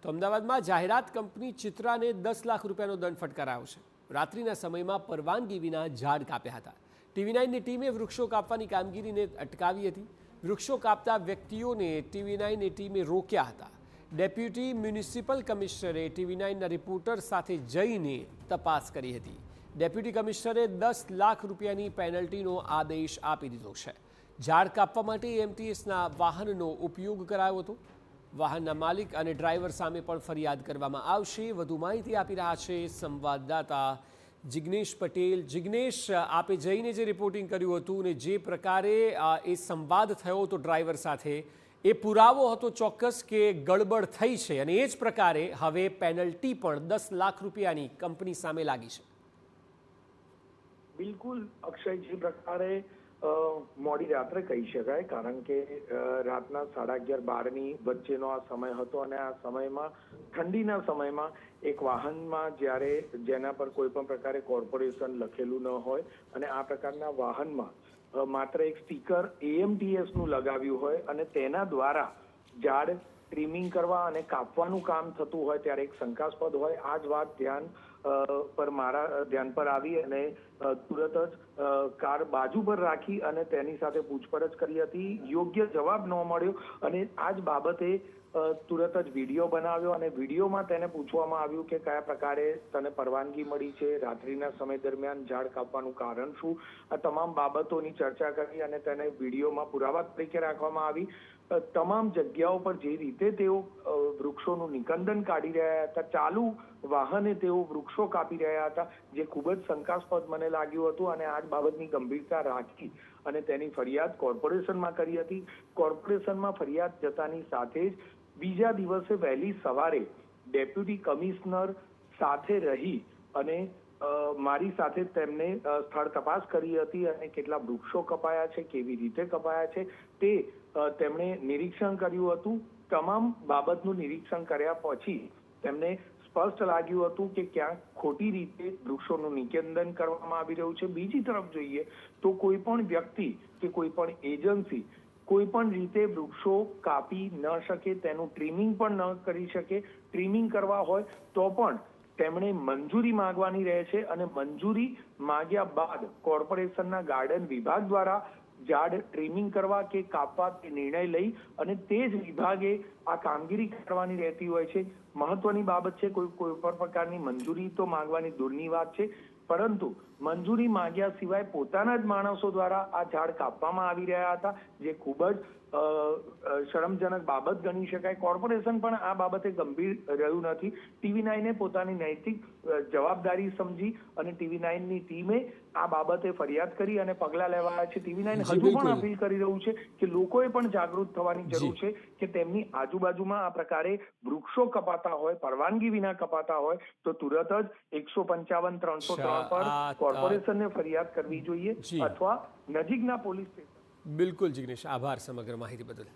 તો અમદાવાદમાં જાહેરાત કંપની ચિત્રાને 10 લાખ રૂપિયાનો દંડ ફટકારાયો છે. રાત્રિના સમયમાં પરવાનગી વિના ઝાડ કાપ્યા હતા. TV9ની ટીમે વૃક્ષો કાપવાની કામગીરીને અટકાવી હતી. વૃક્ષો કાપતા વ્યક્તિઓને TV9ની ટીમે રોક્યા હતા. ડેપ્યુટી મ્યુનિસિપલ કમિશનરે TV9ના રિપોર્ટર સાથે જઈને તપાસ કરી હતી. ડેપ્યુટી કમિશનરે 10 લાખ રૂપિયાની પેનલ્ટીનો આદેશ આપી દીધો છે. ઝાડ કાપવા માટે એમટીએસના વાહનનો ઉપયોગ કરાયો હતો. વાહનના માલિક અને ડ્રાઈવર સામે પણ ફરિયાદ કરવામાં આવશે. વધુ માહિતી આપી રહ્યા છે સંવાદદાતા જિગ્નેશ પટેલ. જિગ્નેશ, આપે જઈને જે રિપોર્ટિંગ કર્યું હતું ને જે પ્રકારે એ સંવાદ થયો હતો ડ્રાઈવર સાથે, એ પુરાવો હતો ચોક્કસ કે ગડબડ થઈ છે અને એ જ પ્રકારે હવે પેનલ્ટી પણ 10 લાખ રૂપિયાની કંપની સામે લાગી છે. બિલકુલ અક્ષય, જે પ્રકારે મોડી રાત્રે કહી શકાય, કારણ કે રાતના 11:30-12ની વચ્ચેનો આ સમય હતો અને આ સમયમાં ઠંડીના સમયમાં એક વાહનમાં જ્યારે જેના પર કોઈ પણ પ્રકારે કોર્પોરેશન લખેલું ન હોય અને આ પ્રકારના વાહનમાં માત્ર એક સ્ટીકર AMTS નું લગાવ્યું હોય અને તેના દ્વારા ઝાડ ટ્રીમિંગ કરવા અને કાપવાનું કામ થતું હોય ત્યારે એક શંકાસ્પદ હોય. આ જ વાત મારા ધ્યાન પર આવી અને તુરત જ કાર બાજુ પર રાખી અને તેની સાથે પૂછપરછ કરી હતી. યોગ્ય જવાબ ન મળ્યો અને આ જ બાબતે તુરત જ વિડીયો બનાવ્યો અને વિડીયોમાં તેને પૂછવામાં આવ્યું કે કયા પ્રકારે તને પરવાનગી મળી છે, રાત્રિના સમય દરમિયાન ઝાડ કાપવાનું કારણ શું. આ તમામ બાબતોની ચર્ચા કરી અને તેને વિડીયોમાં પુરાવા તરીકે રાખવામાં આવી. તમામ જગ્યાઓ પર જે રીતે તેઓ વૃક્ષોનું નિકંદન કાઢી રહ્યા હતા, ચાલુ વાહને તેઓ વૃક્ષો કાપી રહ્યા હતા, જે ખૂબ જ શંકાસ્પદ મને લાગ્યું હતું અને આ જ બાબતની ગંભીરતા રાખી અને તેની ફરિયાદ કોર્પોરેશનમાં કરી હતી. કોર્પોરેશનમાં ફરિયાદ જતાની સાથે જ બીજા દિવસે વહેલી સવારે ડેપ્યુટી કમિશનર સાથે રહી અને મારી સાથે તેમને સ્થળ તપાસ કરી હતી અને કેટલા વૃક્ષો કપાયા છે, કેવી રીતે કપાયા છે તે તેમણે નિરીક્ષણ કર્યું હતું. તમામ બાબતનું નિરીક્ષણ કર્યા પછી તેમને સ્પષ્ટ લાગ્યું હતું કે ક્યાંક ખોટી રીતે વૃક્ષોનું નિકંદન કરવામાં આવી રહ્યું છે. બીજી તરફ જોઈએ તો કોઈ પણ વ્યક્તિ કે કોઈ પણ એજન્સી કોઈ પણ રીતે વૃક્ષો કાપી ન શકે, તેનું ટ્રીમિંગ પણ ન કરી શકે. ટ્રીમિંગ કરવા હોય તો પણ તેમણે મંજૂરી માંગવાની રહે છે અને મંજૂરી માંગ્યા બાદ કોર્પોરેશનના ગાર્ડન વિભાગ દ્વારા ઝાડ ટ્રીમિંગ કરવા કે કાપવા તે નિર્ણય લઈ અને તે જ વિભાગે આ કામગીરી કરવાની રહેતી હોય છે. મહત્વની બાબત છે, કોઈ પણ પ્રકારની મંજૂરી તો માંગવાની દૂરની વાત છે, પરંતુ મંજૂરી માંગ્યા સિવાય પોતાના જ માણસો દ્વારા આ ઝાડ કાપવામાં આવી રહ્યા હતા, જે ખૂબ જ શરમજનક બાબત ગણી શકાય. કોર્પોરેશન પણ આ બાબતે ગંભીર રહ્યું નથી. TV9એ પોતાની નૈતિક જવાબદારી સમજી અને TV9ની ટીમે આ બાબતે ફરિયાદ કરી અને પગલાં લેવાયા છે. TV9 હજુ પણ અપીલ કરી રહ્યું છે કે લોકોએ પણ જાગૃત થવાની જરૂર છે કે તેમની આજુબાજુમાં આ પ્રકારે વૃક્ષો કપાતા હોય, પરવાનગી વિના કપાતા હોય તો તુરત જ 155-303 પર કોર્પોરેશનને ફરિયાદ કરવી જોઈએ અથવા નજીકના પોલીસ સ્ટેશન. બિલકુલ જિગ્નેશ, આભાર સમગ્ર માહિતી બદલ.